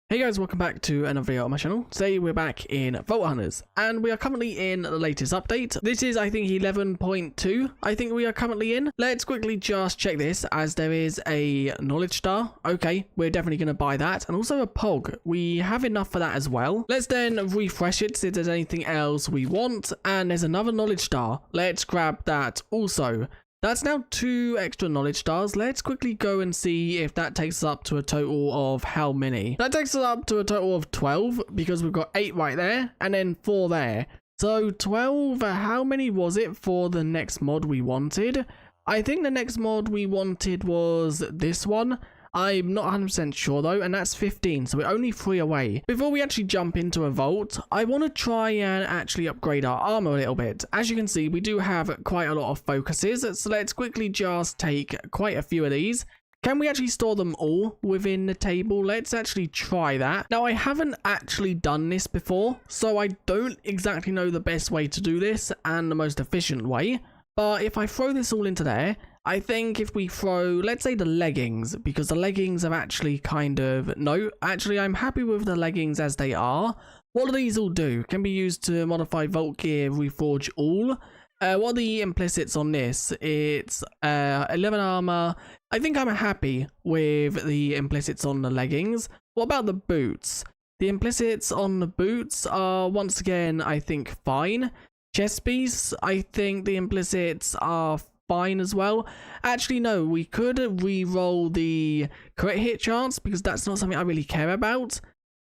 Hey guys, welcome back to another video on my channel. Today we're back in Vault Hunters and we are currently in the latest update. This is I think 11.2 I think we are currently in. Let's quickly just check this as there is a knowledge star. Okay, we're definitely going to buy that, and also a pog. We have enough for that as well. Let's then refresh it, see if there's anything else we want, and there's another knowledge star. Let's grab that also. That's now 2 extra knowledge stars. Let's quickly go and see if that takes us up to a total of how many. That takes us up to a total of 12 because we've got 8 right there and then 4 there. So 12, how many was it for the next mod we wanted? I think the next mod we wanted was this one. I'm not 100% sure though, and that's 15, so we're only 3 away. Before we actually jump into a vault, I want to try and actually upgrade our armor a little bit. As you can see, we do have quite a lot of focuses, so let's quickly just take quite a few of these. Can we actually store them all within the table? Let's actually try that. Now, I haven't actually done this before, so I don't exactly know the best way to do this and the most efficient way. But if I throw this all into there, I think if we throw, let's say the leggings, because the leggings are actually kind of, no, actually I'm happy with the leggings as they are. What do these all do? Can be used to modify Vault Gear, Reforge all. What are the implicits on this? It's 11 armor. I think I'm happy with the implicits on the leggings. What about the boots? The implicits on the boots are once again, I think, fine. Chest piece, I think the implicits are fine as well. Actually, no, we could re-roll the crit hit chance because that's not something I really care about.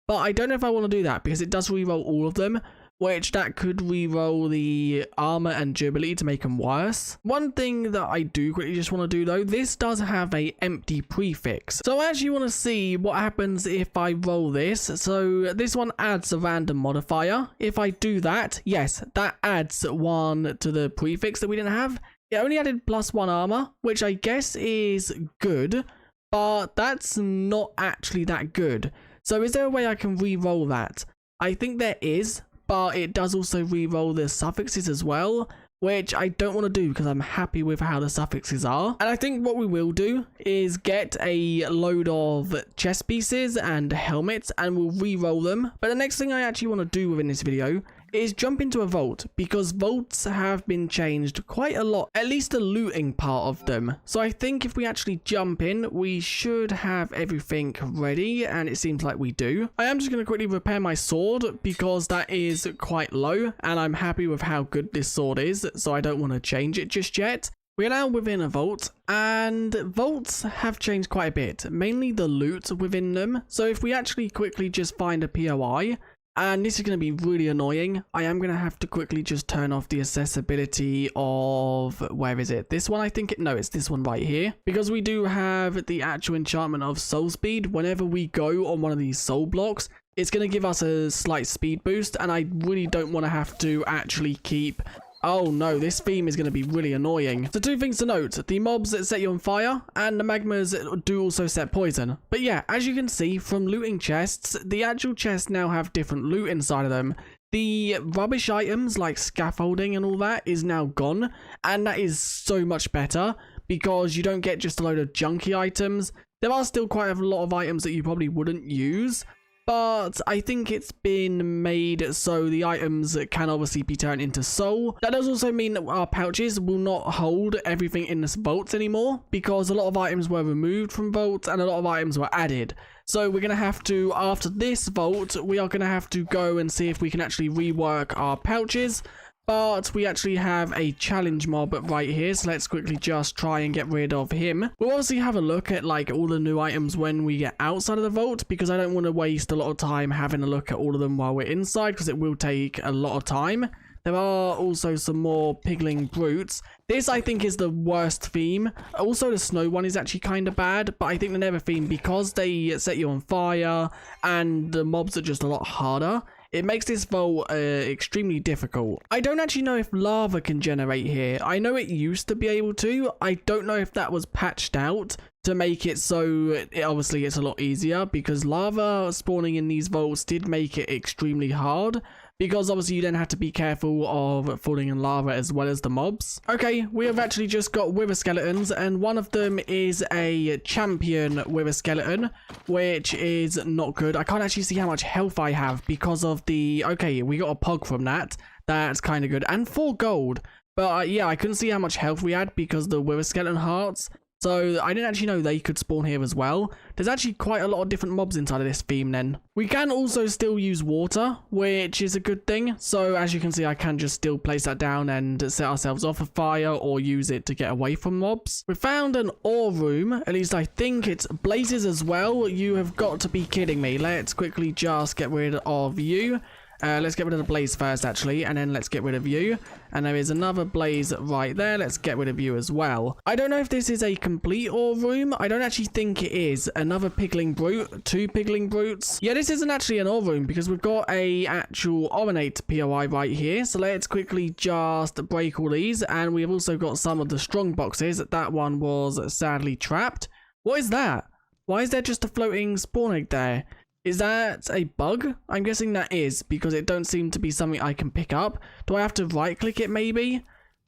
But I don't know if I want to do that because it does re-roll all of them, which that could re-roll the armor and durability to make them worse. One thing that I do quickly just want to do though, this does have a empty prefix. So I actually want to see what happens if I roll this. So this one adds a random modifier. If I do that, yes, that adds 1 to the prefix that we didn't have. It only added +1 armor, which I guess is good, but that's not actually that good. So is there a way I can re-roll that? I think there is, but it does also re-roll the suffixes as well, which I don't want to do because I'm happy with how the suffixes are. And I think what we will do is get a load of chest pieces and helmets and we'll re-roll them. But the next thing I actually want to do within this video is jump into a vault, because vaults have been changed quite a lot, at least the looting part of them. So I think if we actually jump in, we should have everything ready, and it seems like we do. I am just going to quickly repair my sword because that is quite low and I'm happy with how good this sword is, so I don't want to change it just yet. We are now within a vault, and vaults have changed quite a bit, mainly the loot within them. So if we actually quickly just find a POI, and this is going to be really annoying, I am going to have to quickly just turn off the accessibility of, where is it? This one, I think no, it's this one right here. Because we do have the actual enchantment of soul speed. Whenever we go on one of these soul blocks, it's going to give us a slight speed boost, and I really don't want to have to actually keep... Oh no, this theme is going to be really annoying. So 2 things to note, the mobs that set you on fire and the magmas do also set poison. But yeah, as you can see from looting chests, the actual chests now have different loot inside of them. The rubbish items like scaffolding and all that is now gone, and that is so much better because you don't get just a load of junky items. There are still quite a lot of items that you probably wouldn't use, but I think it's been made so the items can obviously be turned into soul. That does also mean that our pouches will not hold everything in this vault anymore, because a lot of items were removed from vaults and a lot of items were added. So we're going to have to, after this vault, we are going to have to go and see if we can actually rework our pouches. But we actually have a challenge mob right here, so let's quickly just try and get rid of him. We'll obviously have a look at like all the new items when we get outside of the vault, because I don't want to waste a lot of time having a look at all of them while we're inside, because it will take a lot of time. There are also some more piggling brutes. This, I think, is the worst theme. Also, the snow one is actually kind of bad, but I think the nether theme, because they set you on fire and the mobs are just a lot harder, it makes this vault extremely difficult. I don't actually know if lava can generate here. I know it used to be able to. I don't know if that was patched out. to make it so obviously it's a lot easier, because lava spawning in these vaults did make it extremely hard, because obviously you then have to be careful of falling in lava as well as the mobs. Okay, we have actually just got wither skeletons, and one of them is a champion wither skeleton, which is not good. I can't actually see how much health I have because of the... Okay, we got a pog from that. That's kind of good. And 4 gold. But yeah, I couldn't see how much health we had because of the wither skeleton hearts. So I didn't actually know they could spawn here as well. There's actually quite a lot of different mobs inside of this theme then. We can also still use water, which is a good thing. So as you can see, I can just still place that down and set ourselves off a fire or use it to get away from mobs. We found an ore room. At least I think it's blazes as well. You have got to be kidding me. Let's quickly just get rid of you. Let's get rid of the blaze first, actually, and then let's get rid of you. And there is another blaze right there. Let's get rid of you as well. I don't know if this is a complete ore room. I don't actually think it is. Another piggling brute, 2 piggling brutes. Yeah, this isn't actually an ore room because we've got a actual oronate POI right here. So let's quickly just break all these. And we've also got some of the strong boxes. That one was sadly trapped. What is that? Why is there just a floating spawn egg there? Is that a bug? I'm guessing that is, because it don't seem to be something I can pick up. Do I have to right click it maybe?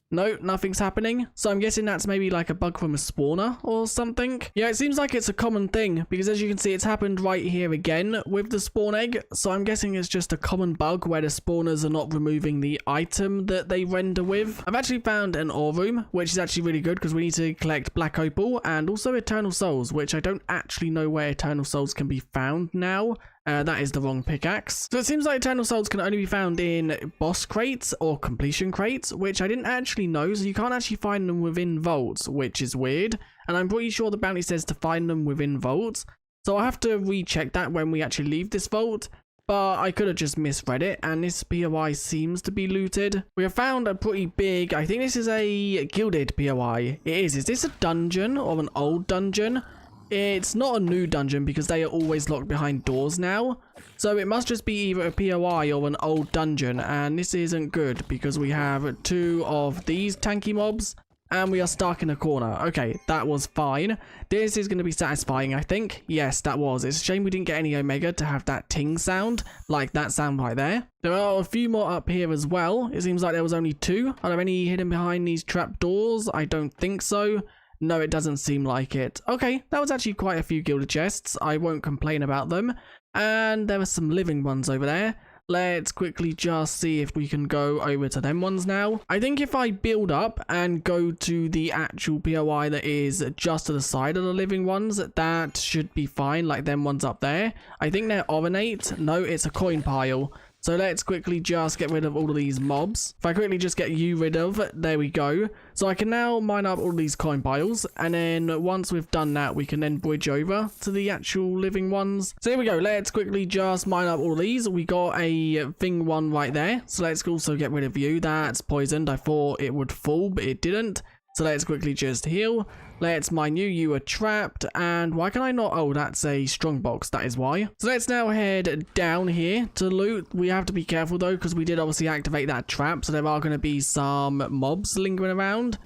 No, nothing's happening. So I'm guessing that's maybe like a bug from a spawner or something. Yeah, it seems like it's a common thing, because as you can see, it's happened right here again with the spawn egg. So I'm guessing it's just a common bug where the spawners are not removing the item that they render with. I've actually found an ore room, which is actually really good because we need to collect black opal and also eternal souls, which I don't actually know where eternal souls can be found now. That is the wrong pickaxe. So it seems like eternal souls can only be found in boss crates or completion crates, which I didn't actually know. So you can't actually find them within vaults, which is weird. And I'm pretty sure the bounty says to find them within vaults. So I'll have to recheck that when we actually leave this vault. But I could have just misread it, and this POI seems to be looted. We have found a pretty big, I think this is a gilded POI. It is. Is this a dungeon or an old dungeon? It's not a new dungeon because they are always locked behind doors now. So it must just be either a POI or an old dungeon. And this isn't good because we have 2 of these tanky mobs. And we are stuck in a corner. Okay, that was fine. This is going to be satisfying, I think. Yes, that was. It's a shame we didn't get any Omega to have that ting sound. Like that sound right there. There are a few more up here as well. It seems like there was only 2. Are there any hidden behind these trap doors? I don't think so. No, it doesn't seem like it. Okay, that was actually quite a few gilded chests. I won't complain about them. And there are some living ones over there. Let's quickly just see if we can go over to them ones now. I think if I build up and go to the actual POI that is just to the side of the living ones, that should be fine, like them ones up there. I think they're oronate. No, it's a coin pile. So let's quickly just get rid of all of these mobs. If I quickly just get you rid of, there we go. So I can now mine up all these coin piles. And then once we've done that, we can then bridge over to the actual living ones. So here we go. Let's quickly just mine up all these. We got a thing one right there. So let's also get rid of you. That's poisoned. I thought it would fall, but it didn't. So let's quickly just heal. Let's mine you. You are trapped. And why can I not? Oh, that's a strong box. That is why. So let's now head down here to loot. We have to be careful though, because we did obviously activate that trap. So there are going to be some mobs lingering around.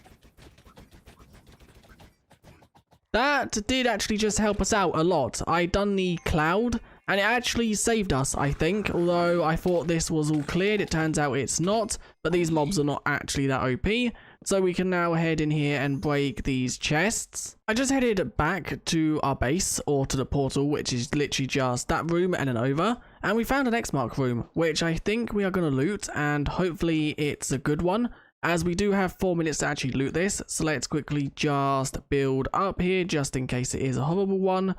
That did actually just help us out a lot. I done the cloud. And it actually saved us, I think. Although I thought this was all cleared. It turns out it's not. But these mobs are not actually that OP. So we can now head in here and break these chests. I just headed back to our base, or to the portal, which is literally just that room and then over. And we found an X-Mark room, which I think we are going to loot. And hopefully it's a good one, as we do have 4 minutes to actually loot this. So let's quickly just build up here, just in case it is a horrible one.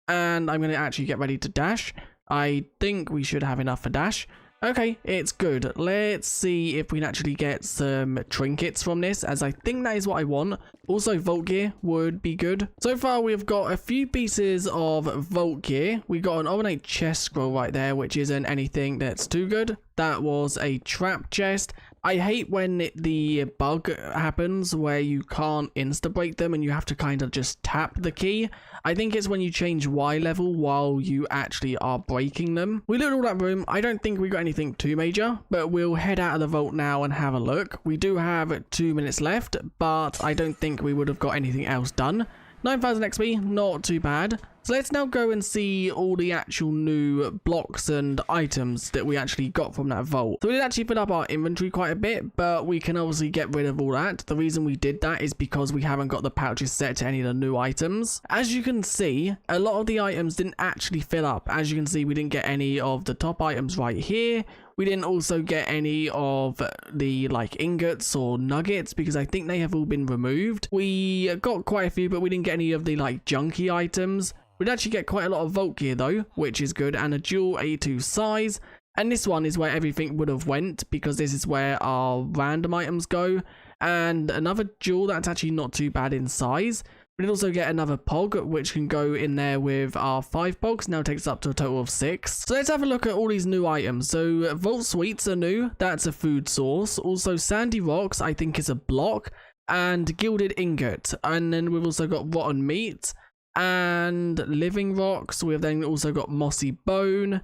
And I'm going to actually get ready to dash. I think we should have enough for dash. Okay, it's good. Let's see if we can actually get some trinkets from this, as I think that is what I want. Also, vault gear would be good. So far, we've got a few pieces of vault gear. We got an oronate chest scroll right there, which isn't anything that's too good. That was a trap chest. I hate when the bug happens where you can't insta-break them and you have to kind of just tap the key. I think it's when you change Y level while you actually are breaking them. We looted all that room. I don't think we got anything too major, but we'll head out of the vault now and have a look. We do have 2 minutes left, but I don't think we would have got anything else done. 9,000 XP, not too bad. So let's now go and see all the actual new blocks and items that we actually got from that vault. So we did actually fill up our inventory quite a bit, but we can obviously get rid of all that. The reason we did that is because we haven't got the pouches set to any of the new items. As you can see, a lot of the items didn't actually fill up. As you can see, we didn't get any of the top items right here. We didn't also get any of the like ingots or nuggets because I think they have all been removed. We got quite a few, but we didn't get any of the like junky items. We'd actually get quite a lot of vault gear though, which is good, and a dual A2 size. And this one is where everything would have went because this is where our random items go. And another dual that's actually not too bad in size. We'd also get another pog, which can go in there with our 5 pogs. Now takes up to a total of 6. So let's have a look at all these new items. So vault sweets are new. That's a food source. Also sandy rocks, I think is a block. And gilded ingot. And then we've also got rotten meat and living rocks. We've then also got mossy bone.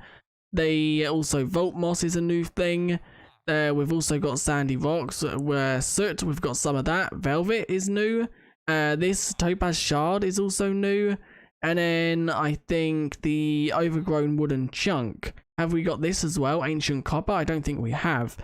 They also vault moss is a new thing. We've also got sandy rocks where soot, we've got some of that. Velvet is new. This topaz shard is also new. And then I think the overgrown wooden chunk. Have we got this as well? Ancient copper? I don't think we have.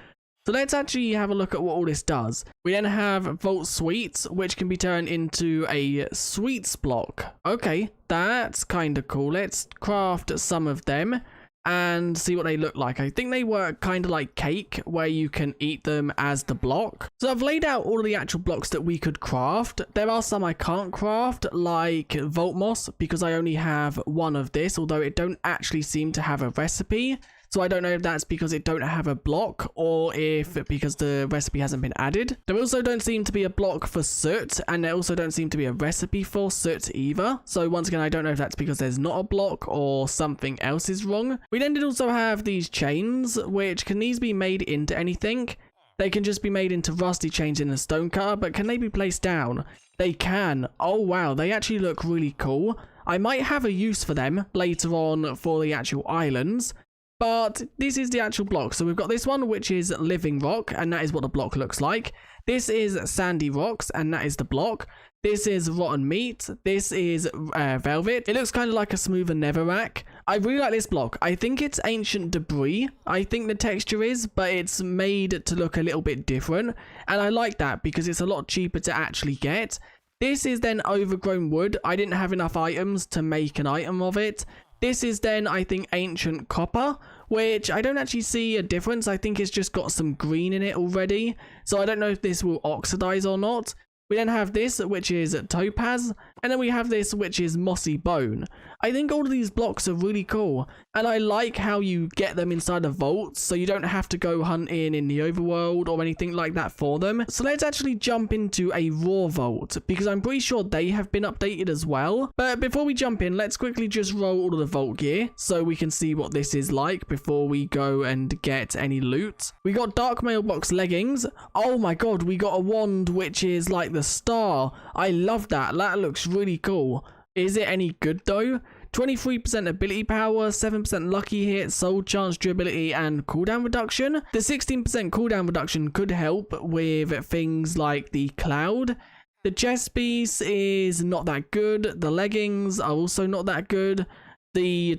So let's actually have a look at what all this does. We then have vault sweets, which can be turned into a sweets block. Okay, that's kind of cool. Let's craft some of them and see what they look like. I think they work kind of like cake, where you can eat them as the block. So I've laid out all of the actual blocks that we could craft. There are some I can't craft, like vault moss, because I only have one of this, although it don't actually seem to have a recipe. So I don't know if that's because it don't have a block or if because the recipe hasn't been added. There also don't seem to be a block for soot, and there also don't seem to be a recipe for soot either. So once again, I don't know if that's because there's not a block or something else is wrong. We then did also have these chains, which can these be made into anything? They can just be made into rusty chains in a stone cutter, but can they be placed down? They can. Oh wow, they actually look really cool. I might have a use for them later on for the actual islands. But this is the actual block. So we've got this one, which is living rock, and that is what the block looks like. This is sandy rocks, and that is the block. This is rotten meat. This is velvet. It looks kind of like a smoother netherrack. I really like this block. I think it's ancient debris. I think the texture is, but it's made to look a little bit different. And I like that because it's a lot cheaper to actually get. This is then overgrown wood. I didn't have enough items to make an item of it. This is then, I think, ancient copper, which I don't actually see a difference. I think it's just got some green in it already. So I don't know if this will oxidize or not. We then have this, which is topaz, and then we have this, which is mossy bone. I think all of these blocks are really cool, and I like how you get them inside of vaults, so you don't have to go hunting in the overworld or anything like that for them. So let's actually jump into a raw vault, because I'm pretty sure they have been updated as well. But before we jump in, let's quickly just roll all of the vault gear, so we can see what this is like before we go and get any loot. We got dark mailbox leggings. Oh my god, we got a wand, which is like the star. I love that. That looks really cool. Is it any good though? 23% ability power, 7% lucky hit, soul chance, durability, and cooldown reduction. The 16% cooldown reduction could help with things like the cloud. The chest piece is not that good. The leggings are also not that good. The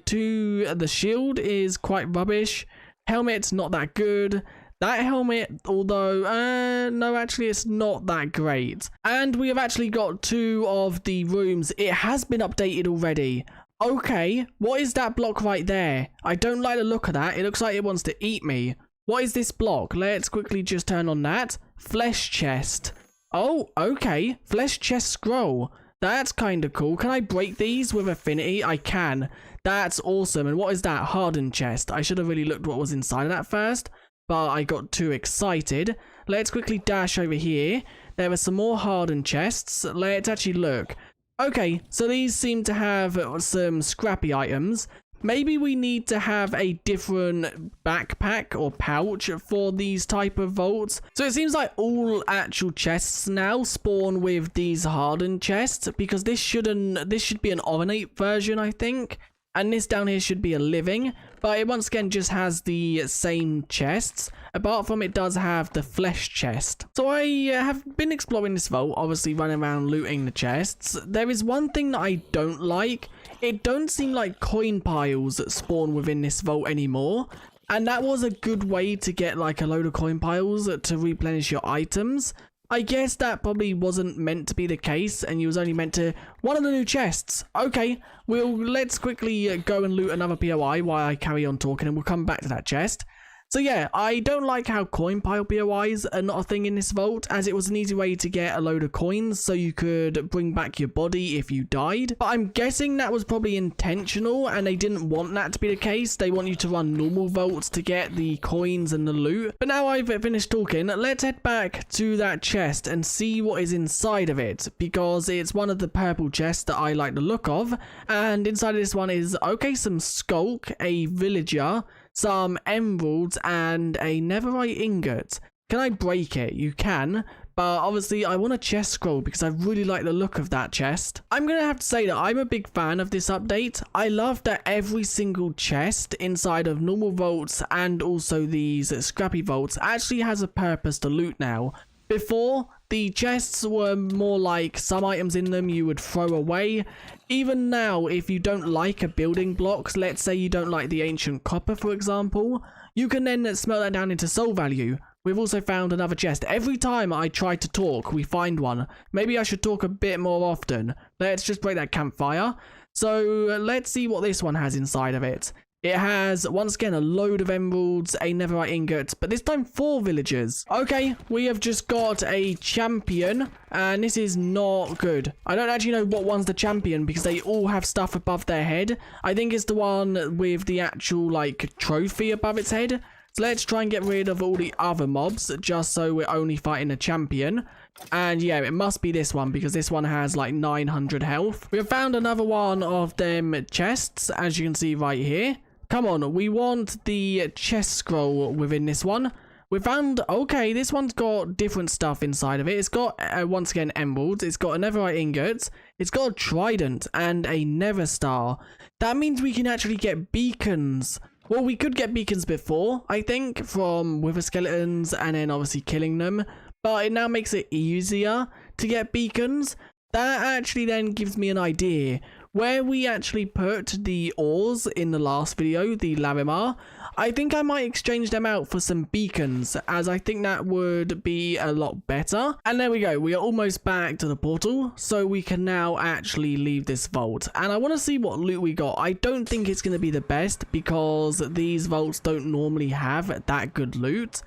shield is quite rubbish. Helmet's not that good. That helmet, although, no, actually, it's not that great. And we have actually got 2 of the rooms. It has been updated already. Okay, what is that block right there? I don't like the look of that. It looks like it wants to eat me. What is this block? Let's quickly just turn on that. Flesh chest. Oh, okay. Flesh chest scroll. That's kind of cool. Can I break these with affinity? I can. That's awesome. And what is that? Hardened chest. I should have really looked what was inside of that first, but I got too excited. Let's quickly dash over here. There are some more hardened chests. Let's actually look. Okay, so these seem to have some scrappy items. Maybe we need to have a different backpack or pouch for these type of vaults. So it seems like all actual chests now spawn with these hardened chests, because this should be an ornate version, I think. and this down here should be a living, but it once again just has the same chests. Apart from it does have the flesh chest. So I have been exploring this vault, obviously running around looting the chests. There is one thing that I don't like. It don't seem like coin piles that spawn within this vault anymore. And that was a good way to get like a load of coin piles to replenish your items. I guess that probably wasn't meant to be the case, and you was only meant to one of the new chests. Okay, let's quickly go and loot another POI while I carry on talking, and we'll come back to that chest. So yeah, I don't like how coin pile POIs are not a thing in this vault, as it was an easy way to get a load of coins so you could bring back your body if you died. But I'm guessing that was probably intentional and they didn't want that to be the case. They want you to run normal vaults to get the coins and the loot. But now I've finished talking, let's head back to that chest and see what is inside of it, because it's one of the purple chests that I like the look of. And inside of this one is, okay, some skulk, a villager, some emeralds, and a netherite ingot. Can I break it? You can, but obviously I want a chest scroll because I really like the look of that chest. I'm gonna have to say that I'm a big fan of this update. I love that every single chest inside of normal vaults and also these scrappy vaults actually has a purpose to loot now. Before, the chests were more like some items in them you would throw away. Even now, if you don't like a building block, let's say you don't like the ancient copper for example, you can then smelt that down into soul value. We've also found another chest. Every time I try to talk, we find one. Maybe I should talk a bit more often. Let's just break that campfire. So let's see what this one has inside of it. It has, once again, a load of emeralds, a netherite ingot, but this time 4 villagers. Okay, we have just got a champion, and this is not good. I don't actually know what one's the champion, because they all have stuff above their head. I think it's the one with the actual, like, trophy above its head. So let's try and get rid of all the other mobs, just so we're only fighting a champion. And yeah, it must be this one, because this one has like 900 health. We have found another one of them chests, as you can see right here. Come on, we want the chest scroll within this one. We found, okay, this one's got different stuff inside of it. It's got, once again, emeralds. It's got a netherite ingot. It's got a trident and a nether star. That means we can actually get beacons. Well, we could get beacons before, I think, from wither skeletons and then obviously killing them. But it now makes it easier to get beacons. That actually then gives me an idea. Where we actually put the ores in the last video, the Larimar, I think I might exchange them out for some beacons, as I think that would be a lot better. And there we go, we are almost back to the portal, so we can now actually leave this vault. And I want to see what loot we got. I don't think it's going to be the best, because these vaults don't normally have that good loot.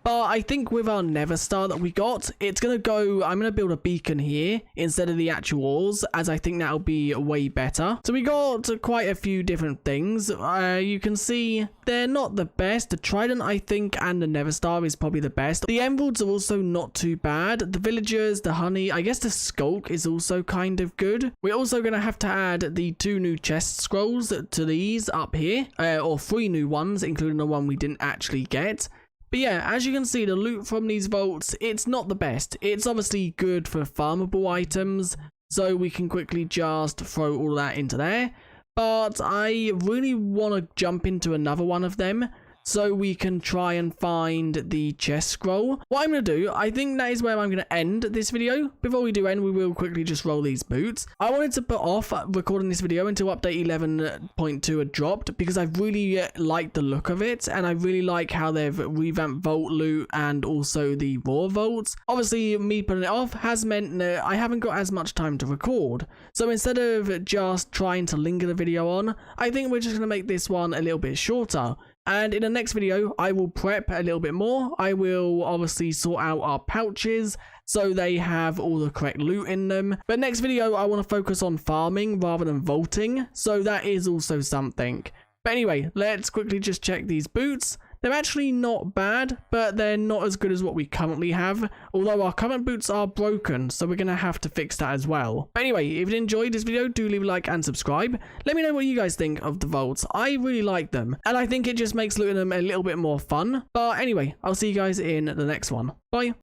But I think with our nether star that we got, it's going to go, I'm going to build a beacon here instead of the actual ores, as I think that'll be way better. So we got quite a few different things. You can see they're not the best. The trident, I think, and the nether star is probably the best. The emeralds are also not too bad. The villagers, the honey, I guess the skulk is also kind of good. We're also going to have to add the 2 new chest scrolls to these up here, or 3 new ones, including the one we didn't actually get. But yeah, as you can see, the loot from these vaults, it's not the best. It's obviously good for farmable items, so we can quickly just throw all that into there. But I really want to jump into another one of them, so we can try and find the chest scroll. What I'm going to do, I think that is where I'm going to end this video. Before we do end, we will quickly just roll these boots. I wanted to put off recording this video until update 11.2 had dropped, because I really like the look of it, and I really like how they've revamped vault loot and also the raw vaults. Obviously, me putting it off has meant that I haven't got as much time to record. So instead of just trying to linger the video on, I think we're just going to make this one a little bit shorter. And in the next video, I will prep a little bit more. I will obviously sort out our pouches so they have all the correct loot in them. But next video, I want to focus on farming rather than vaulting. So that is also something. But anyway, let's quickly just check these boots. They're actually not bad, but they're not as good as what we currently have. Although our current boots are broken, so we're going to have to fix that as well. But anyway, if you enjoyed this video, do leave a like and subscribe. Let me know what you guys think of the vaults. I really like them, and I think it just makes looting them a little bit more fun. But anyway, I'll see you guys in the next one. Bye.